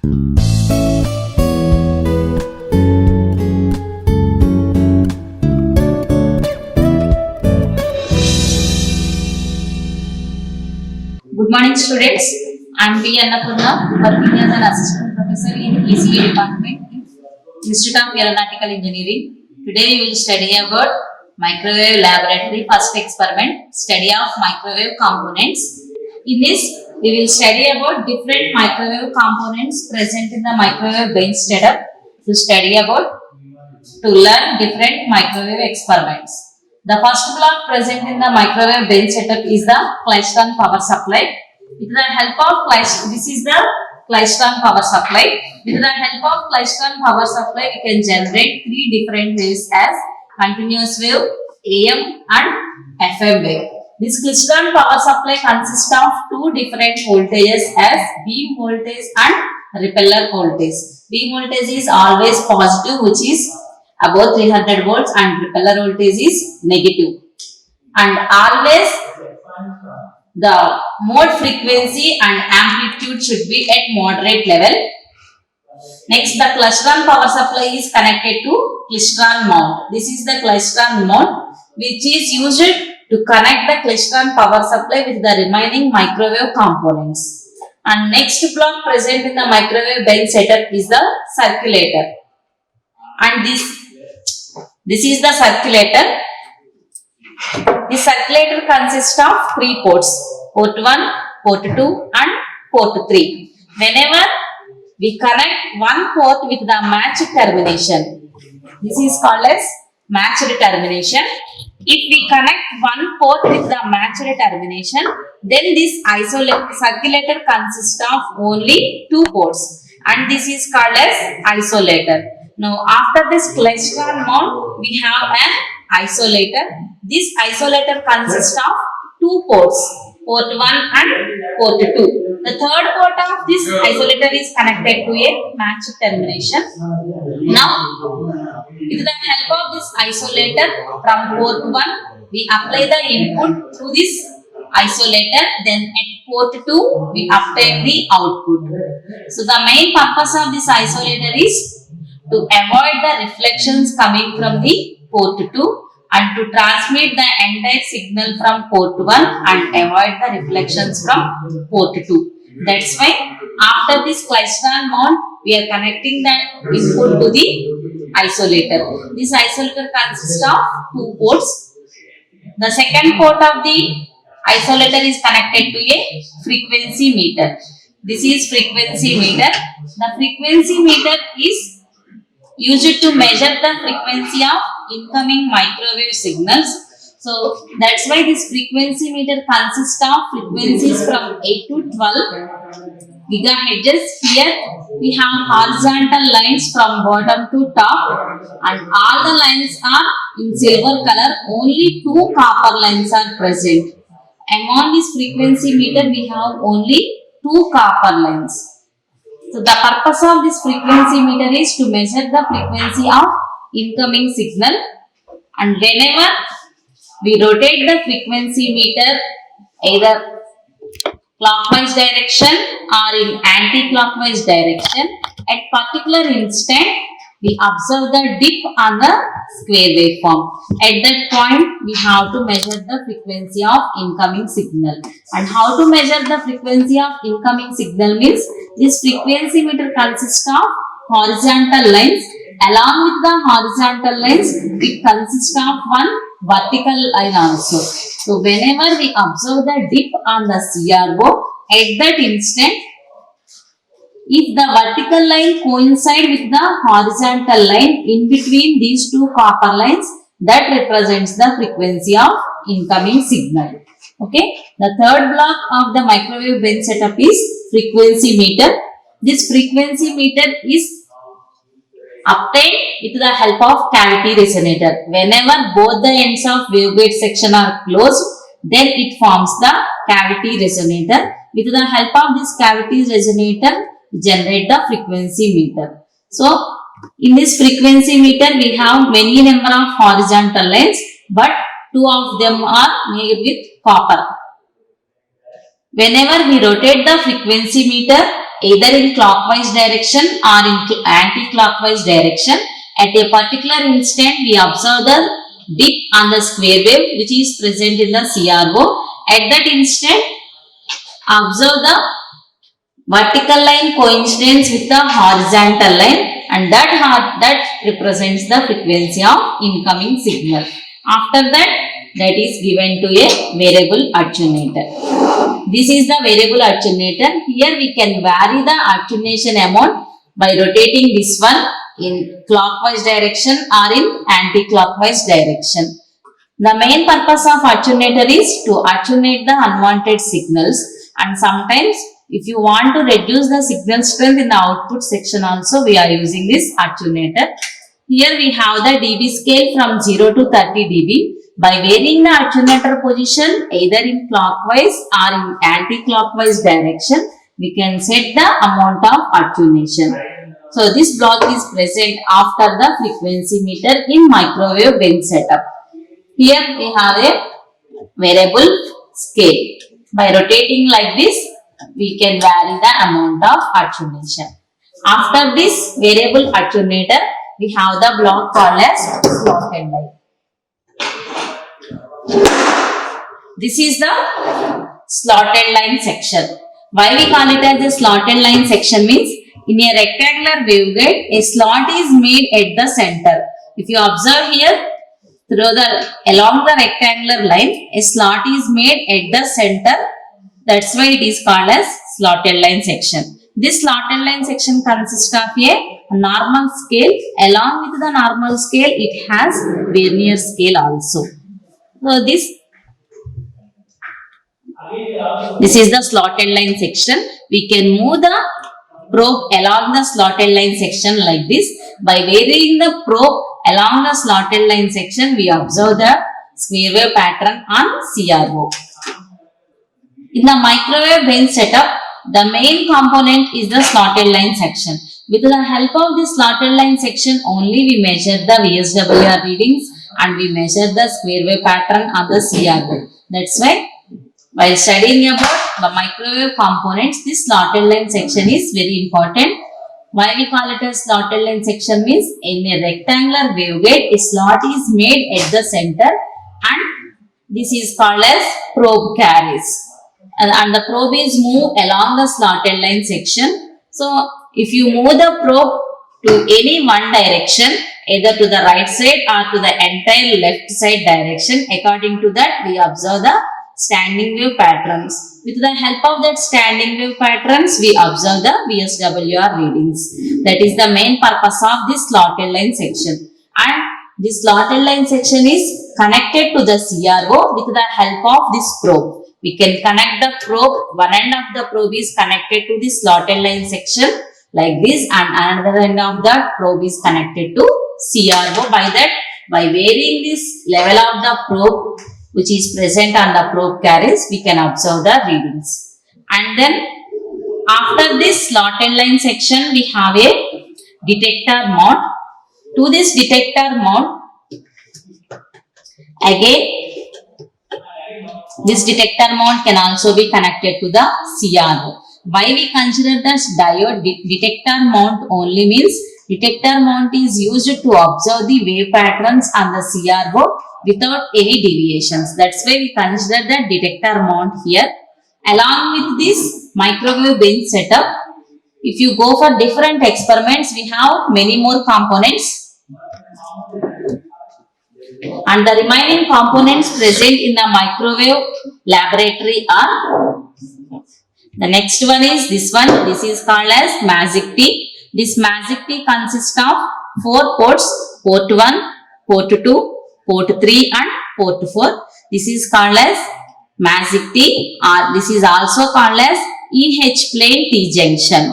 Good morning, students. I am B. Annapurna, working as an assistant professor in ECE department, Institute of Aeronautical Engineering. Today we will study about microwave laboratory first experiment, study of microwave components. In this, we will study about different microwave components present in the microwave bench setup to learn different microwave experiments. The first block present in the microwave bench setup is the Klystron power supply. With the help of this is the Klystron power supply. With the help of Klystron power supply, we can generate three different waves as continuous wave, AM and FM wave. This Klystron power supply consists of two different voltages as beam voltage and repeller voltage. Beam voltage is always positive, which is above 300 volts, and repeller voltage is negative. And always the mode frequency and amplitude should be at moderate level. Next, the Klystron power supply is connected to Klystron mount. This is the Klystron mount, which is used to connect the Klystron power supply with the remaining microwave components. And next block present in the microwave bench setup is the circulator. And this is the circulator. The circulator consists of three ports, port 1, port 2 and port 3. Whenever we connect one port with the matched termination, this is called as matched termination. If we connect one port with the matched termination, then this circulator consists of only two ports, and this is called as isolator. Now, after this Klystron mount, we have an isolator. This isolator consists of two ports, port 1 and port 2. The third port of this isolator is connected to a matched termination. Now, with the help of this isolator from port 1, we apply the input through this isolator. Then at port 2, we obtain the output. So, the main purpose of this isolator is to avoid the reflections coming from the port 2 and to transmit the entire signal from port 1 and avoid the reflections from port 2. That's why after this Klystron mount, we are connecting the input to the isolator. This isolator consists of two ports. The second port of the isolator is connected to a frequency meter. This is frequency meter. The frequency meter is used to measure the frequency of incoming microwave signals. So that's why this frequency meter consists of frequencies from 8 to 12 gigahertz. Here we have horizontal lines from bottom to top, and all the lines are in silver color. Only two copper lines are present. Among this frequency meter, we have only two copper lines. So the purpose of this frequency meter is to measure the frequency of incoming signal, and whenever we rotate the frequency meter either clockwise direction or in anti-clockwise direction, at particular instant we observe the dip on the square waveform. At that point, we have to measure the frequency of incoming signal. And how to measure the frequency of incoming signal means this frequency meter consists of horizontal lines. Along with the horizontal lines, it consists of one vertical line also. So, whenever we observe the dip on the CRO, at that instant, if the vertical line coincides with the horizontal line in between these two copper lines, that represents the frequency of incoming signal. Okay. The third block of the microwave bench setup is frequency meter. This frequency meter is obtained with the help of cavity resonator. Whenever both the ends of waveguide section are closed, then it forms the cavity resonator. With the help of this cavity resonator, we generate the frequency meter. So, in this frequency meter, we have many number of horizontal lines, but two of them are made with copper. Whenever we rotate the frequency meter either in clockwise direction or in anti-clockwise direction. At a particular instant, we observe the dip on the square wave which is present in the CRO. At that instant, observe the vertical line coincidence with the horizontal line, and that represents the frequency of incoming signal. After that is given to a variable attenuator. This is the variable attenuator. Here we can vary the attenuation amount by rotating this one in clockwise direction or in anti-clockwise direction. The main purpose of attenuator is to attenuate the unwanted signals, and sometimes if you want to reduce the signal strength in the output section also, we are using this attenuator. Here we have the dB scale from 0 to 30 dB. By varying the attenuator position either in clockwise or in anti-clockwise direction, we can set the amount of attenuation. So this block is present after the frequency meter in microwave bench setup. Here we have a variable scale. By rotating like this, we can vary the amount of attenuation. After this variable attenuator, we have the block called as slotted line. This is the slotted line section. Why we call it as a slotted line section means, in a rectangular waveguide, a slot is made at the center. If you observe here, along the rectangular line, a slot is made at the center. That's why it is called as slotted line section. This slotted line section consists of a normal scale. Along with the normal scale, it has vernier scale also. So this is the slotted line section. We can move the probe along the slotted line section like this. By varying the probe along the slotted line section, we observe the square wave pattern on CRO. In the microwave bench setup, the main component is the slotted line section. With the help of this slotted line section only, we measure the VSWR readings and we measure the square wave pattern on the CRO. That's why while studying about the microwave components, this slotted line section is very important. Why we call it as slotted line section means, in a rectangular waveguide, a slot is made at the center and this is called as probe carries. And the probe is moved along the slotted line section. So if you move the probe to any one direction, either to the right side or to the entire left side direction, according to that we observe the standing wave patterns. With the help of that standing wave patterns, we observe the VSWR readings. That is the main purpose of this slotted line section. And this slotted line section is connected to the CRO with the help of this probe. We can connect the probe. One end of the probe is connected to the slotted line section like this, and another end of the probe is connected to CRO. By varying this level of the probe which is present on the probe carriage, we can observe the readings. And then after this slotted line section, we have a detector mount. To this detector mount, again this detector mount can also be connected to the CRO. Why we consider this diode detector mount only means, detector mount is used to observe the wave patterns on the CRO without any deviations. That's why we consider the detector mount here. Along with this microwave bench setup, if you go for different experiments, we have many more components. And the remaining components present in the microwave laboratory are, the next one is this one. This is called as Magic T. This Magic T consists of 4 ports: port 1, port 2, port 3 and port 4. This is called as Magic T, or this is also called as EH plane T junction.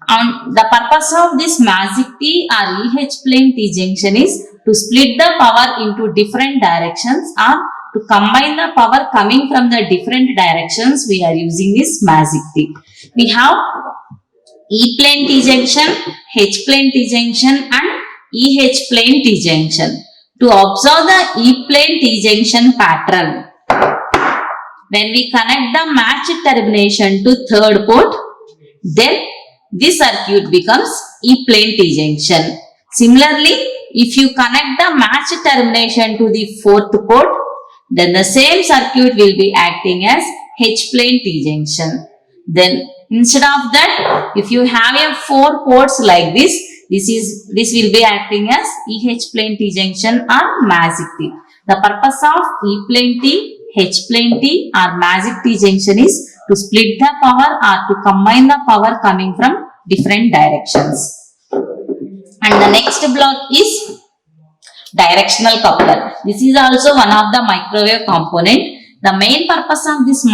And the purpose of this Magic T or EH plane T junction is to split the power into different directions, or to combine the power coming from the different directions. We are using this Magic T. We have E plane T junction, H plane T junction and EH plane T junction. To observe the E plane T junction pattern, when we connect the matched termination to third port, then this circuit becomes E-plane T-junction. Similarly, if you connect the matched termination to the fourth port, then the same circuit will be acting as H-plane T-junction. Then instead of that, if you have a 4 ports like this will be acting as EH-plane T-junction or magic T. The purpose of E-plane T, H-plane T or magic T-junction is to split the power or to combine the power coming from different directions. And the next block is directional coupler. This is also one of the microwave component. The main purpose of this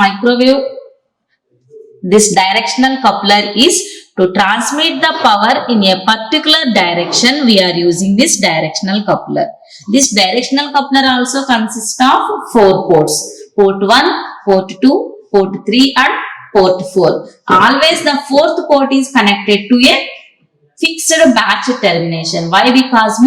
directional coupler is to transmit the power in a particular direction. We are using this directional coupler. This directional coupler also consists of 4 ports. Port 1, port 2, port 3 and port 4. Always the 4th port is connected to a fixed batch termination. Why? Because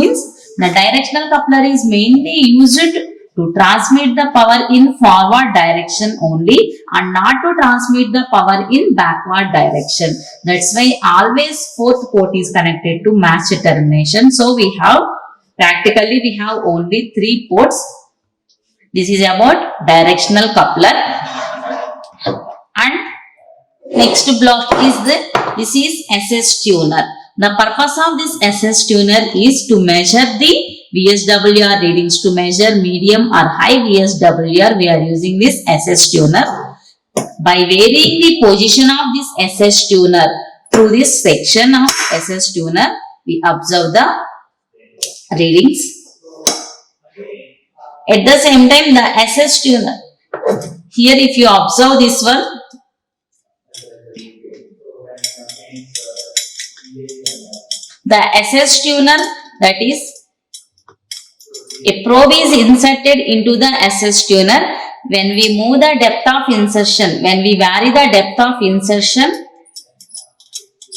the directional coupler is mainly used to transmit the power in forward direction only and not to transmit the power in backward direction. That's why always 4th port is connected to matched termination. So practically we have only 3 ports. This is about directional coupler. And next block is this is SS tuner. The purpose of this SS tuner is to measure the VSWR readings. To measure medium or high VSWR, we are using this SS tuner. By varying the position of this SS tuner through this section of SS tuner, we observe the readings. At the same time, the SS tuner, here if you observe this one, the SS tuner, that is a probe is inserted into the SS tuner. When we move the depth of insertion, when we vary the depth of insertion,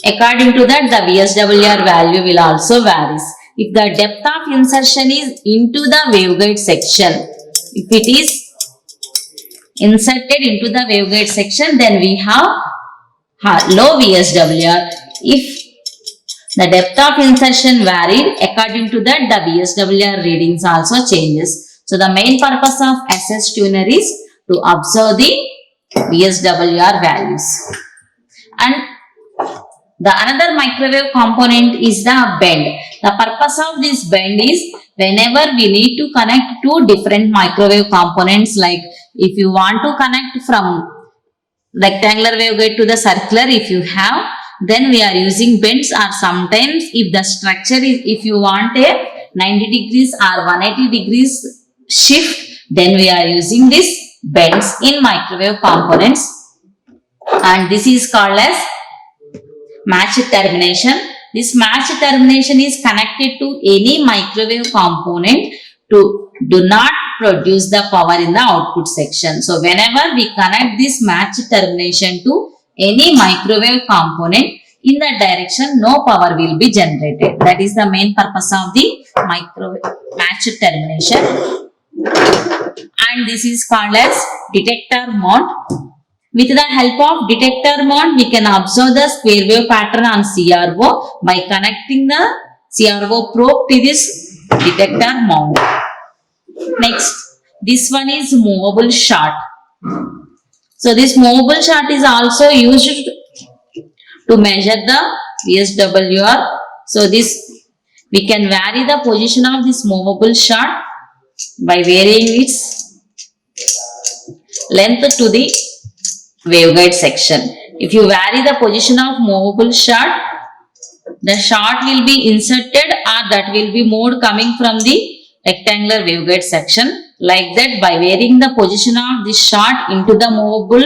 according to that the VSWR value will also varies. If the depth of insertion is into the waveguide section, if it is inserted into the waveguide section, then we have low VSWR. If the depth of insertion varied, according to that the VSWR readings also changes. So the main purpose of SS tuner is to observe the VSWR values. And the another microwave component is the bend. The purpose of this bend is whenever we need to connect 2 different microwave components, like if you want to connect from rectangular waveguide to the circular, if you have, then we are using bends. Or sometimes if the structure is, if you want a 90 degrees or 180 degrees shift, then we are using this bends in microwave components. And this is called as matched termination. This matched termination is connected to any microwave component to do not produce the power in the output section. So whenever we connect this matched termination to any microwave component, in that direction no power will be generated. That is the main purpose of the microwave matched termination. And this is called as detector mount. With the help of detector mount, we can observe the square wave pattern on CRO by connecting the CRO probe to this detector mount. Next, this one is movable shot. So this movable shot is also used to measure the VSWR. So this, we can vary the position of this movable shot by varying its length to the waveguide section. If you vary the position of movable shot, the shot will be inserted or that will be moved coming from the rectangular waveguide section. Like that, by varying the position of this shot into the movable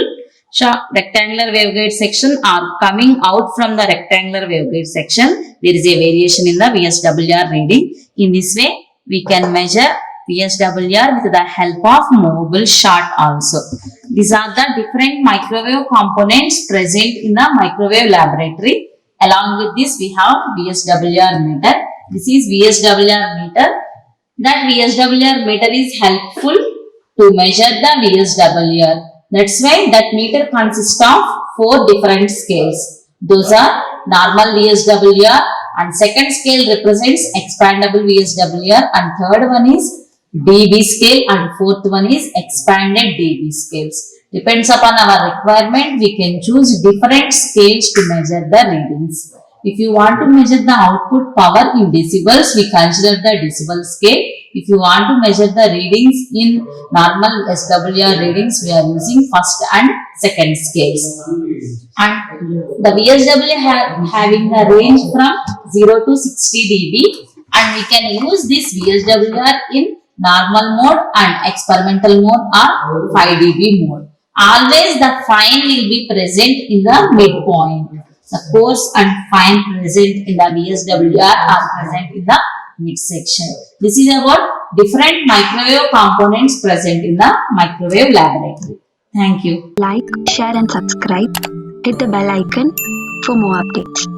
rectangular waveguide section or coming out from the rectangular waveguide section, there is a variation in the VSWR reading. In this way, we can measure VSWR with the help of movable shot also. These are the different microwave components present in the microwave laboratory. Along with this, we have VSWR meter. This is VSWR meter. That VSWR meter is helpful to measure the VSWR. That's why that meter consists of 4 different scales. Those are normal VSWR, and second scale represents expandable VSWR, and third one is dB scale, and fourth one is expanded dB scales. Depends upon our requirement, we can choose different scales to measure the readings. If you want to measure the output power in decibels, we consider the decibel scale. If you want to measure the readings in normal SWR readings, we are using first and second scales. And the VSWR having the range from 0 to 60 dB, and we can use this VSWR in normal mode and experimental mode or 5 dB mode. Always the fine will be present in the midpoint. The coarse and fine present in the VSWR are present in the midsection. This is about different microwave components present in the microwave laboratory. Thank you. Like, share and subscribe. Hit the bell icon for more updates.